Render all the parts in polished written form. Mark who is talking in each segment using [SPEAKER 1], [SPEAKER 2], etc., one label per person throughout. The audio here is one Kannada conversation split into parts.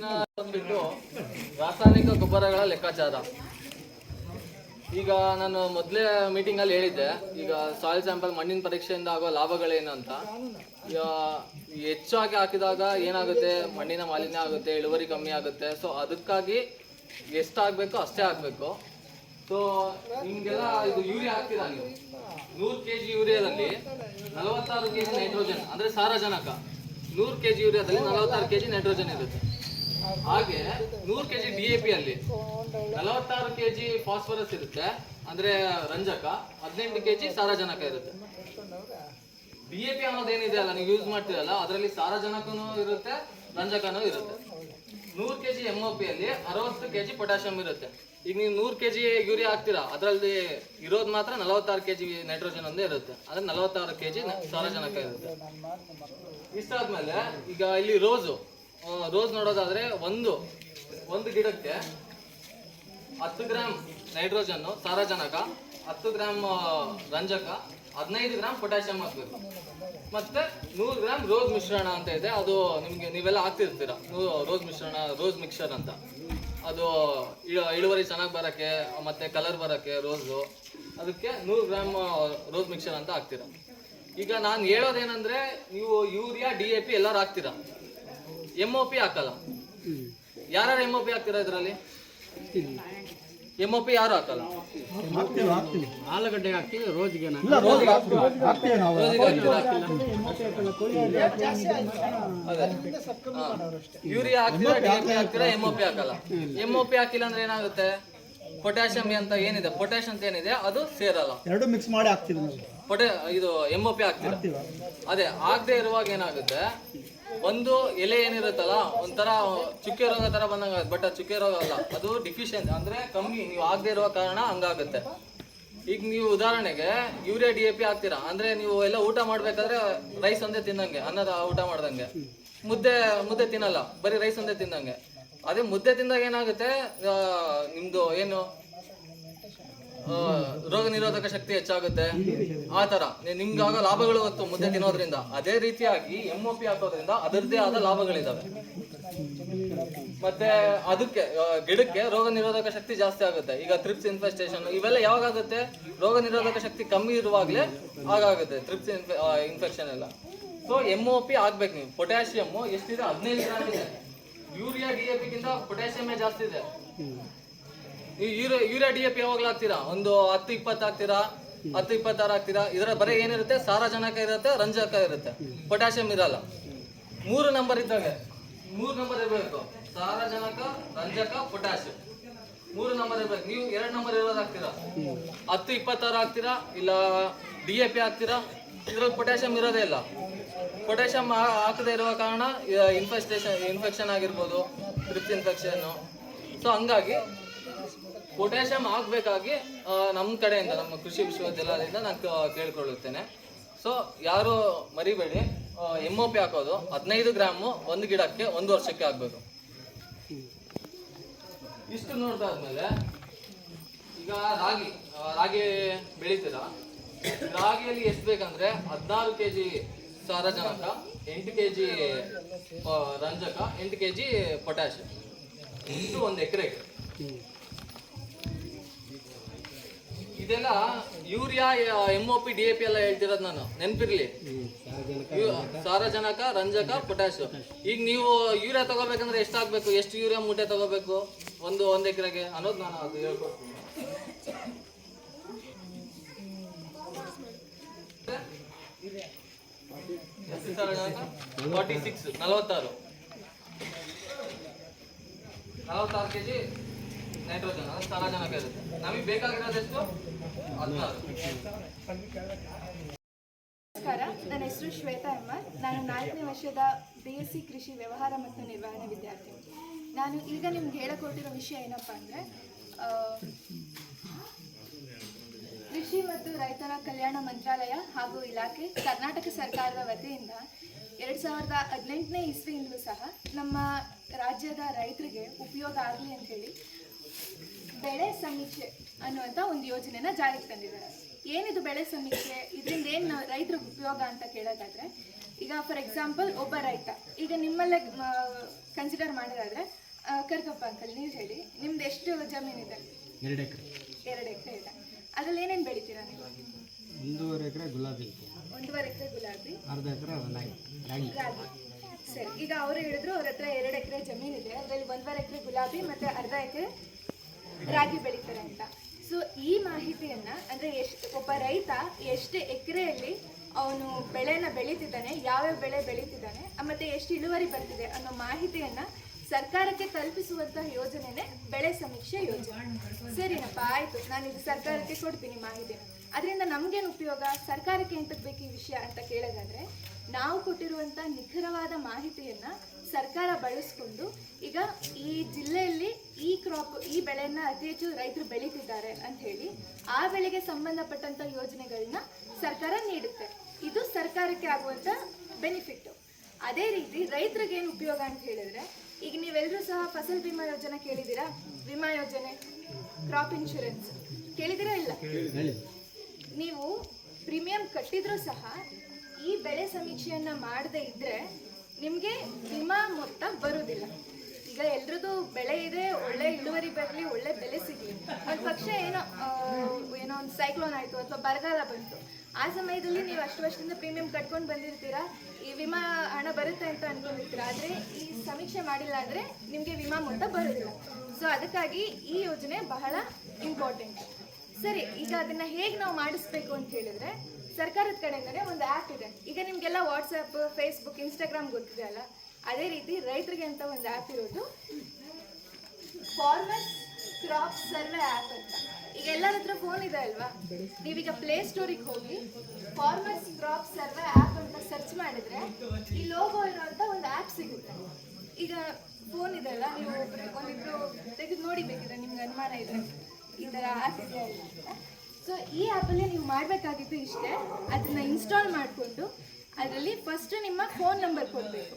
[SPEAKER 1] ಬಂದ್ಬಿಟ್ಟು ರಾಸಾಯನಿಕ ಗೊಬ್ಬರಗಳ ಲೆಕ್ಕಾಚಾರ. ಈಗ ನಾನು ಮೊದಲೇ ಮೀಟಿಂಗ್ ಅಲ್ಲಿ ಹೇಳಿದ್ದೆ, ಈಗ ಸಾಯಿಲ್ ಸ್ಯಾಂಪಲ್ ಮಣ್ಣಿನ ಪರೀಕ್ಷೆಯಿಂದ ಆಗೋ ಲಾಭಗಳೇನು ಅಂತ. ಹೆಚ್ಚಾಗಿ ಹಾಕಿದಾಗ ಏನಾಗುತ್ತೆ, ಮಣ್ಣಿನ ಮಾಲಿನ್ಯ ಆಗುತ್ತೆ, ಇಳುವರಿ ಕಮ್ಮಿ ಆಗುತ್ತೆ. ಸೊ ಅದಕ್ಕಾಗಿ ಎಷ್ಟಾಗಬೇಕು ಅಷ್ಟೇ ಹಾಕಬೇಕು. ಸೊ ನಿಮಗೆಲ್ಲ ಇದು ಯೂರಿಯಾ ಹಾಕ್ತೀರಾ, ನೀವು 100 kg ಯೂರಿಯಾದಲ್ಲಿ 46 kg ನೈಟ್ರೋಜನ್ ಅಂದ್ರೆ ಸಾರಜನಕ, 100 kg ಯೂರಿಯಾದಲ್ಲಿ 46 kg ನೈಟ್ರೋಜನ್ ಇರುತ್ತೆ. ಹಾಗೆ 100 kg DAP ಅಲ್ಲಿ 46 kg ಫಾಸ್ಫರಸ್ ಇರುತ್ತೆ ಅಂದ್ರೆ ರಂಜಕ, 18 kg ಸಾರಜನಕ ಇರುತ್ತೆ. DAP ಅನ್ನೋದೇನಿದೆ ಅಲ್ಲ, ನೀವು ಯೂಸ್ ಮಾಡ್ತೀರಲ್ಲ, ಅದರಲ್ಲಿ ಸಾರಜನಕನೂ ಇರುತ್ತೆ, ರಂಜಕನೂ ಇರುತ್ತೆ. 100 kg MOP ಅಲ್ಲಿ 60 kg ಪೊಟ್ಯಾಷಿಯಂ ಇರುತ್ತೆ. ಈಗ ನೀವು 100 kg ಯೂರಿಯಾ ಹಾಕ್ತೀರಾ, ಅದರಲ್ಲಿ ಇರೋದು ಮಾತ್ರ 46 kg ನೈಟ್ರೋಜನ್ ಒಂದೇ ಇರುತ್ತೆ, ಅಂದ್ರೆ 46 kg ಸಾರಜನಕ ಇರುತ್ತೆ. ಇಷ್ಟಾದ್ಮೇಲೆ ಈಗ ಇಲ್ಲಿ ರೋಸ್ ನೋಡೋದಾದ್ರೆ ಒಂದು ಗಿಡಕ್ಕೆ 10 ಗ್ರಾಮ್ ನೈಟ್ರೋಜನ್ ಸಾರಜನಕ, 10 ಗ್ರಾಮ್ ರಂಜಕ, 15 ಗ್ರಾಮ್ ಪೊಟ್ಯಾಷಿಯಂ ಹಾಕ್ಬೇಕು. ಮತ್ತೆ 100 ಗ್ರಾಮ್ ರೋಸ್ ಮಿಶ್ರಣ ಅಂತ ಇದೆ, ಅದು ನೀವೆಲ್ಲ ಹಾಕ್ತಿರ್ತೀರ. ರೋಸ್ ಮಿಶ್ರಣ, ರೋಸ್ ಮಿಕ್ಸರ್ ಅಂತ, ಅದು ಇಳುವರಿ ಚೆನ್ನಾಗಿ ಬರೋಕ್ಕೆ ಮತ್ತೆ ಕಲರ್ ಬರೋಕ್ಕೆ ರೋಸು, ಅದಕ್ಕೆ 100 ಗ್ರಾಮ್ ರೋಸ್ ಮಿಕ್ಸರ್ ಅಂತ ಹಾಕ್ತೀರ. ಈಗ ನಾನು ಹೇಳೋದೇನಂದ್ರೆ, ನೀವು ಯೂರಿಯಾ DAP ಎಲ್ಲರೂ ಹಾಕ್ತೀರಾ, MOP ಹಾಕಲ್ಲ. ಯಾರು MOP ಹಾಕ್ತೀರಾ ಇದರಲ್ಲಿ? MOP ಯಾರು ಹಾಕಲ್ಲ.
[SPEAKER 2] ಆಲೂಗಡ್ಡೆಗೆ ಹಾಕ್ತೀವಿ, ರೋಜ್ಗೆ
[SPEAKER 1] ಯೂರಿಯಾ ಹಾಕ್ತೀರಾ, DAP ಹಾಕ್ತೀರಾ, MOP ಹಾಕಲ್ಲ. MOP ಹಾಕಿಲ್ಲ ಅಂದ್ರೆ ಏನಾಗುತ್ತೆ, ಪೊಟ್ಯಾಷಿಯಂ ಅಂತ ಏನಿದೆ, ಪೊಟ್ಯಾಷ್ ಅಂತ ಏನಿದೆ ಅದು ಸೇರಲ್ಲ.
[SPEAKER 3] ಎರಡು ಮಿಕ್ಸ್ ಮಾಡಿ ಹಾಕ್ತೀವಿ ನಾವು.
[SPEAKER 1] ಇದು MOP ಹಾಕ್ತೀರಾ. ಅದೇ ಆಗದೆ ಇರುವಾಗ ಏನಾಗುತ್ತೆ, ಒಂದು ಎಲೆ ಏನಿರುತ್ತಲ್ಲ ಒಂಥರ ಚುಕ್ಕೆ ರೋಗ ತರ ಬಂದಂಗ, ಬಟ್ ಅದು ಚುಕ್ಕೆ ರೋಗ ಅಲ್ಲ, ಅದು ಡಿಫಿಷಿಯನ್ಸಿ ಅಂದ್ರೆ ಕಮ್ಮಿ, ನೀವು ಆಗದೆ ಇರುವ ಕಾರಣ ಹಂಗಾಗುತ್ತೆ. ಈಗ ನೀವು ಉದಾಹರಣೆಗೆ ಯೂರಿಯಾ DAP ಹಾಕ್ತೀರಾ ಅಂದ್ರೆ, ನೀವು ಎಲ್ಲ ಊಟ ಮಾಡ್ಬೇಕಾದ್ರೆ ರೈಸ್ ಒಂದೇ ತಿನ್ನಂಗೆ, ಅನ್ನದ ಊಟ ಮಾಡ್ದಂಗೆ, ಮುದ್ದೆ ತಿನ್ನಲ್ಲ, ಬರೀ ರೈಸ್ ಒಂದೇ ತಿಂದಂಗೆ. ಅದೇ ಮುದ್ದೆ ತಿಂದಾಗ ಏನಾಗುತ್ತೆ, ನಿಮ್ದು ಏನು ರೋಗ ನಿರೋಧಕ ಶಕ್ತಿ ಹೆಚ್ಚಾಗುತ್ತೆ. ಆ ತರ ನಿಮ್ಗಾಗೋ ಲಾಭಗಳು ಗೊತ್ತು ಮುದ್ದೆ ತಿನ್ನೋದ್ರಿಂದ. ಅದೇ ರೀತಿಯಾಗಿ MOP ಹಾಕೋದ್ರಿಂದ ಅದರದ್ದೇ ಆದ ಲಾಭಗಳಿದಾವೆ. ಮತ್ತೆ ಅದಕ್ಕೆ ಗಿಡಕ್ಕೆ ರೋಗ ನಿರೋಧಕ ಶಕ್ತಿ ಜಾಸ್ತಿ ಆಗುತ್ತೆ. ಈಗ ಥ್ರಿಪ್ಸ್ ಇನ್ಫೆಸ್ಟೇಷನ್ ಇವೆಲ್ಲ ಯಾವಾಗ ಆಗುತ್ತೆ, ರೋಗ ನಿರೋಧಕ ಶಕ್ತಿ ಕಮ್ಮಿ ಇರುವಾಗಲೇ ಆಗುತ್ತೆ ಥ್ರಿಪ್ಸ್ ಇನ್ಫೆಕ್ಷನ್ ಎಲ್ಲ. ಸೊ MOP ಆಗ್ಬೇಕು. ನೀವು ಪೊಟ್ಯಾಷಿಯಮ್ ಎಷ್ಟಿದೆ, 15 ಗ್ರಾಮ್ ಇದೆ. ಯೂರಿಯಾ DAP ಗಿಂತ ಪೊಟ್ಯಾಷಿಯಮೇ ಜಾಸ್ತಿ ಇದೆ. ಯೂರಿಯಾ DAP ಯಾವಾಗಲೂ ಹಾಕ್ತೀರಾ, ಒಂದು 10-20 ಹಾಕ್ತೀರಾ, 10-26 ಹಾಕ್ತೀರಾ. ಇದರ ಬರೀ ಏನಿರುತ್ತೆ, ಸಾರಜನಕ ಇರುತ್ತೆ, ರಂಜಕ ಇರುತ್ತೆ, ಪೊಟ್ಯಾಷಿಯಂ ಇರಲ್ಲ. 3 ನಂಬರ್ ಇದ್ದಾಗ 3 ನಂಬರ್ ಇರಬೇಕು, ಸಾರಜನಕ, ರಂಜಕ, ಪೊಟ್ಯಾಷಿಯಂ 3 ನಂಬರ್ ಇರ್ಬೇಕು. ನೀವು 2 ನಂಬರ್ ಇರೋದು ಹಾಕ್ತೀರಾ, 10-26 ಹಾಕ್ತೀರಾ, ಇಲ್ಲ DAP ಹಾಕ್ತೀರಾ, ಇದ್ರಲ್ಲಿ ಪೊಟ್ಯಾಷಿಯಂ ಇರೋದೇ ಇಲ್ಲ. ಪೊಟ್ಯಾಷಿಯಂ ಹಾಕದೇ ಇರುವ ಕಾರಣ ಇನ್ಫೆಕ್ಷನ್ ಆಗಿರ್ಬೋದು, ಥ್ರಿಪ್ಸ್ ಇನ್ಫೆಕ್ಷನ್. ಸೊ ಹಂಗಾಗಿ ಪೊಟ್ಯಾಷಿಯಂ ಹಾಕ್ಬೇಕಾಗಿ ನಮ್ಮ ಕಡೆಯಿಂದ, ನಮ್ಮ ಕೃಷಿ ವಿಶ್ವವಿದ್ಯಾಲಯದಿಂದ ನಾನು ಕೇಳ್ಕೊಳ್ಳುತ್ತೇನೆ. ಸೊ ಯಾರು ಮರಿಬೇಡಿ, MOP ಹಾಕೋದು 15 ಗ್ರಾಮು ಒಂದು ಗಿಡಕ್ಕೆ 1 ವರ್ಷಕ್ಕೆ ಆಗ್ಬೇಕು. ಇಷ್ಟು ನೋಡ್ದಾದ್ಮೇಲೆ ಈಗ ರಾಗಿ ಬೆಳಿತೀರಾ. ರಾಗಿಯಲ್ಲಿ ಎಷ್ಟು ಬೇಕಂದ್ರೆ 16 kg ಸಾರಜನಕ, 8 kg ರಂಜಕ, 8 kg ಪೊಟ್ಯಾಷಿಯಂ, ಇಷ್ಟು 1 ಎಕರೆಗೆ. ಇದೆಲ್ಲ ಯೂರಿಯಾ MOP DAP ಎಲ್ಲ ಹೇಳ್ತಿರೋದು ನಾನು, ನೆನ್ಪಿರ್ಲಿ. ಸಾರಜನಕ, ರಂಜಕ, ಪೊಟ್ಯಾಷಿಯಂ. ಈಗ ನೀವು ಯೂರಿಯಾ ತಗೋಬೇಕಂದ್ರೆ ಎಷ್ಟು ಹಾಕ್ಬೇಕು, ಎಷ್ಟು ಯೂರಿಯಾ ಮೂಟೆ ತಗೋಬೇಕು ಒಂದು ಎಕರೆಗೆ ಅನ್ನೋದು ನಾನು ಅದು ಹೇಳ್ಕೊಡ್ತೀನಿ. 46 kg ನೈಟ್ರೋಜನ್ ಸಾರಜನಕ ಇರುತ್ತೆ. ನಮಗೆ ಬೇಕಾಗಿರೋದೆಷ್ಟು, 16.
[SPEAKER 4] ನಮಸ್ಕಾರ, ನನ್ನ ಹೆಸರು ಶ್ವೇತಾ ಎಮ್ಮರ್. ನಾನು 4ನೇ ವರ್ಷದ BSc ಕೃಷಿ ವ್ಯವಹಾರ ಮತ್ತು ನಿರ್ವಹಣೆ ವಿದ್ಯಾರ್ಥಿ. ನಾನು ಈಗ ನಿಮ್ಗೆ ಹೇಳಕೊಟ್ಟಿರೋ ವಿಷಯ ಏನಪ್ಪ ಅಂದರೆ, ಕೃಷಿ ಮತ್ತು ರೈತರ ಕಲ್ಯಾಣ ಮಂತ್ರಾಲಯ ಹಾಗೂ ಇಲಾಖೆ, ಕರ್ನಾಟಕ ಸರ್ಕಾರದ ವತಿಯಿಂದ 2018ನೇ ಇಸ್ವಿಯಿಂದಲೂ ಸಹ ನಮ್ಮ ರಾಜ್ಯದ ರೈತರಿಗೆ ಉಪಯೋಗ ಆಗಲಿ ಅಂತ ಹೇಳಿ ಬೆಳೆ ಸಮೀಕ್ಷೆ ಅನ್ನುವಂಥ ಒಂದು ಯೋಜನೆನ ಜಾರಿಗೆ ತಂದಿದ್ದಾರೆ. ಏನಿದು ಬೆಳೆ ಸಮೀಕ್ಷೆ, ಇದರಿಂದ ಏನು ರೈತರಿಗೆ ಉಪಯೋಗ ಅಂತ ಕೇಳೋದಾದರೆ, ಈಗ ಫಾರ್ ಎಕ್ಸಾಂಪಲ್ ಒಬ್ಬ ರೈತ ಈಗ ನಿಮ್ಮಲ್ಲೇ ಕನ್ಸಿಡರ್ ಮಾಡೋದಾದ್ರೆ ಕರ್ಕಪ್ಪ ಅಂಕಲ್ ನೀವು ಹೇಳಿ, ನಿಮ್ದು ಎಷ್ಟು ಜಮೀನಿದೆ?
[SPEAKER 2] 2 ಎಕರೆ.
[SPEAKER 4] 2 ಎಕರೆ ಇದೆ. ಅದ್ರಲ್ಲಿ ಏನೇನು ಬೆಳಿತೀರಾ ನೀವು?
[SPEAKER 2] 1.5 ಎಕರೆ ಗುಲಾಬಿ,
[SPEAKER 4] 1.5 ಎಕರೆ ಗುಲಾಬಿ,
[SPEAKER 2] ಅರ್ಧ ಎಕರೆ ರಾಗಿ.
[SPEAKER 4] ಸರಿ, ಈಗ ಅವರು ಹೇಳಿದ್ರು ಅವ್ರ ಹತ್ರ 2 ಎಕರೆ ಜಮೀನಿದೆ, ಅದರಲ್ಲಿ 1.5 ಎಕರೆ ಗುಲಾಬಿ ಮತ್ತೆ ಅರ್ಧ ಎಕರೆ ರಾಗಿ ಬೆಳಿತಾರೆ ಅಂತ. ಸೊ ಈ ಮಾಹಿತಿಯನ್ನ ಅಂದ್ರೆ ಒಬ್ಬ ರೈತ ಎಷ್ಟು ಎಕರೆಯಲ್ಲಿ ಅವನು ಬೆಳೆನ ಬೆಳೀತಿದ್ದಾನೆ, ಯಾವ್ಯಾವ ಬೆಳೆ ಬೆಳೀತಿದ್ದಾನೆ, ಮತ್ತೆ ಎಷ್ಟು ಇಳುವರಿ ಬರ್ತಿದೆ ಅನ್ನೋ ಮಾಹಿತಿಯನ್ನ ಸರ್ಕಾರಕ್ಕೆ ತಲುಪಿಸುವಂತಹ ಯೋಜನೆನೇ ಬೆಳೆ ಸಮೀಕ್ಷೆ ಯೋಜನೆ. ಸರಿನಪ್ಪ, ಆಯ್ತು, ನಾನು ಇದು ಸರ್ಕಾರಕ್ಕೆ ಕೊಡ್ತೀನಿ ಮಾಹಿತಿನ. ಅದರಿಂದ ನಮ್ಗೇನು ಉಪಯೋಗ, ಸರ್ಕಾರಕ್ಕೆ ಎಂತಕ್ಕೆ ಬೇಕು ಈ ವಿಷಯ ಅಂತ ಕೇಳೋದಾದ್ರೆ, ನಾವು ಕೊಟ್ಟಿರುವಂಥ ನಿಖರವಾದ ಮಾಹಿತಿಯನ್ನ ಸರ್ಕಾರ ಬಳಸ್ಕೊಂಡು ಈಗ ಈ ಜಿಲ್ಲೆಯಲ್ಲಿ ಈ ಕ್ರಾಪ್, ಈ ಬೆಳೆಯನ್ನ ಅತಿ ಹೆಚ್ಚು ರೈತರು ಬೆಳೀತಿದ್ದಾರೆ ಅಂತ ಹೇಳಿ ಆ ಬೆಳೆಗೆ ಸಂಬಂಧಪಟ್ಟಂತ ಯೋಜನೆಗಳನ್ನ ಸರ್ಕಾರ ನೀಡುತ್ತೆ. ಇದು ಸರ್ಕಾರಕ್ಕೆ ಆಗುವಂತ ಬೆನಿಫಿಟ್. ಅದೇ ರೀತಿ ರೈತರಿಗೆ ಏನು ಉಪಯೋಗ ಅಂತ ಹೇಳಿದ್ರೆ, ಈಗ ನೀವೆಲ್ಲರೂ ಸಹ ಫಸಲ್ ಬಿಮಾ ಯೋಜನೆ ಕೇಳಿದ್ದೀರಾ? ವಿಮಾ ಯೋಜನೆ, ಕ್ರಾಪ್ ಇನ್ಶೂರೆನ್ಸ್ ಕೇಳಿದಿರಾ? ಇಲ್ಲ. ನೀವು ಪ್ರೀಮಿಯಂ ಕಟ್ಟಿದ್ರೂ ಸಹ ಈ ಬೆಳೆ ಸಮೀಕ್ಷೆಯನ್ನ ಮಾಡದೇ ಇದ್ರೆ ನಿಮಗೆ ವಿಮಾ ಮೊತ್ತ ಬರುವುದಿಲ್ಲ. ಈಗ ಎಲ್ರದ್ದು ಬೆಳೆ ಇದೆ, ಒಳ್ಳೆ ಇಳುವರಿ ಬರಲಿ, ಒಳ್ಳೆ ಬೆಲೆ ಸಿಗಲಿ, ಒಂದು ಪಕ್ಷ ಏನೋ ಒಂದು ಸೈಕ್ಲೋನ್ ಆಯಿತು ಅಥವಾ ಬರಗಾಲ ಬಂತು, ಆ ಸಮಯದಲ್ಲಿ ನೀವು ಅಷ್ಟು ವರ್ಷದಿಂದ ಪ್ರೀಮಿಯಂ ಕಟ್ಕೊಂಡು ಬಂದಿರ್ತೀರಾ, ಈ ವಿಮಾ ಹಣ ಬರುತ್ತೆ ಅಂತ ಅನ್ಕೊಂಡಿರ್ತೀರಾ. ಆದರೆ ಈ ಸಮೀಕ್ಷೆ ಮಾಡಿಲ್ಲ ಅಂದರೆ ನಿಮಗೆ ವಿಮಾ ಮೊತ್ತ ಬರೋದಿಲ್ಲ. ಸೊ ಅದಕ್ಕಾಗಿ ಈ ಯೋಜನೆ ಬಹಳ ಇಂಪಾರ್ಟೆಂಟ್. ಸರಿ, ಈಗ ಅದನ್ನು ಹೇಗೆ ನಾವು ಮಾಡಿಸ್ಬೇಕು ಅಂತ ಹೇಳಿದ್ರೆ, ಸರ್ಕಾರದ ಕಡೆಯಿಂದನೇ ಒಂದು ಆ್ಯಪ್ ಇದೆ. ಈಗ ನಿಮಗೆಲ್ಲ ವಾಟ್ಸಪ್, ಫೇಸ್ಬುಕ್, ಇನ್ಸ್ಟಾಗ್ರಾಮ್ ಗೊತ್ತಿದೆ ಅಲ್ಲ, ಅದೇ ರೀತಿ ರೈತರಿಗೆ ಅಂತ ಒಂದು ಆ್ಯಪ್ ಇರೋದು ಫಾರ್ಮರ್ಸ್ ಕ್ರಾಪ್ ಸರ್ವೆ ಆ್ಯಪ್ ಅಂತ. ಈಗ ಎಲ್ಲರ ಹತ್ರ ಫೋನ್ ಇದೆ ಅಲ್ವಾ, ನೀವೀಗ ಪ್ಲೇ ಸ್ಟೋರಿಗೆ ಹೋಗಿ ಫಾರ್ಮರ್ಸ್ ಕ್ರಾಪ್ ಸರ್ವೆ ಆ್ಯಪ್ ಅಂತ ಸರ್ಚ್ ಮಾಡಿದ್ರೆ ಈ ಲೋಗೋ ಇರುವಂಥ ಒಂದು ಆ್ಯಪ್ ಸಿಗುತ್ತೆ. ಈಗ ಫೋನ್ ಇದೆ ಅಲ್ಲ, ನೀವು ಒಂದಿಬ್ರು ತೆಗೆದು ನೋಡಿ ಬೇಕಿದ್ರೆ, ನಿಮ್ಗೆ ಅನುಮಾನ ಇದ್ರೆ ಈ ಥರ ಆ್ಯಪ್ ಇದೆ ಅಲ್ಲ ಅಂತ. ಸೊ ಈ ಆ್ಯಪಲ್ಲಿ ನೀವು ಮಾಡಬೇಕಾಗಿದ್ದು ಇಷ್ಟೇ, ಅದನ್ನು ಇನ್ಸ್ಟಾಲ್ ಮಾಡಿಕೊಂಡು ಅದರಲ್ಲಿ ಫಸ್ಟ್ ನಿಮ್ಮ ಫೋನ್ ನಂಬರ್ ಕೊಡಬೇಕು.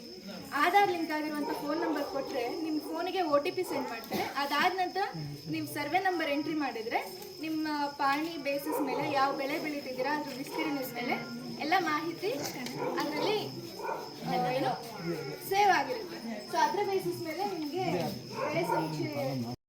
[SPEAKER 4] ಆಧಾರ್ ಲಿಂಕ್ ಆಗಿರುವಂಥ ಫೋನ್ ನಂಬರ್ ಕೊಟ್ಟರೆ ನಿಮ್ಮ ಫೋನಿಗೆ OTP ಸೆಂಡ್ ಮಾಡ್ತಾರೆ. ಅದಾದ ನಂತರ ನೀವು ಸರ್ವೆ ನಂಬರ್ ಎಂಟ್ರಿ ಮಾಡಿದರೆ ನಿಮ್ಮ ಪಾಣಿ ಬೇಸಿಸ್ ಮೇಲೆ ಯಾವ ಬೆಳೆ ಬೆಳೀತಿದ್ದೀರಾ, ಅದ್ರ ವಿಸ್ತೀರ್ಣದ ಮೇಲೆ ಎಲ್ಲ ಮಾಹಿತಿ ಅಲ್ಲಿ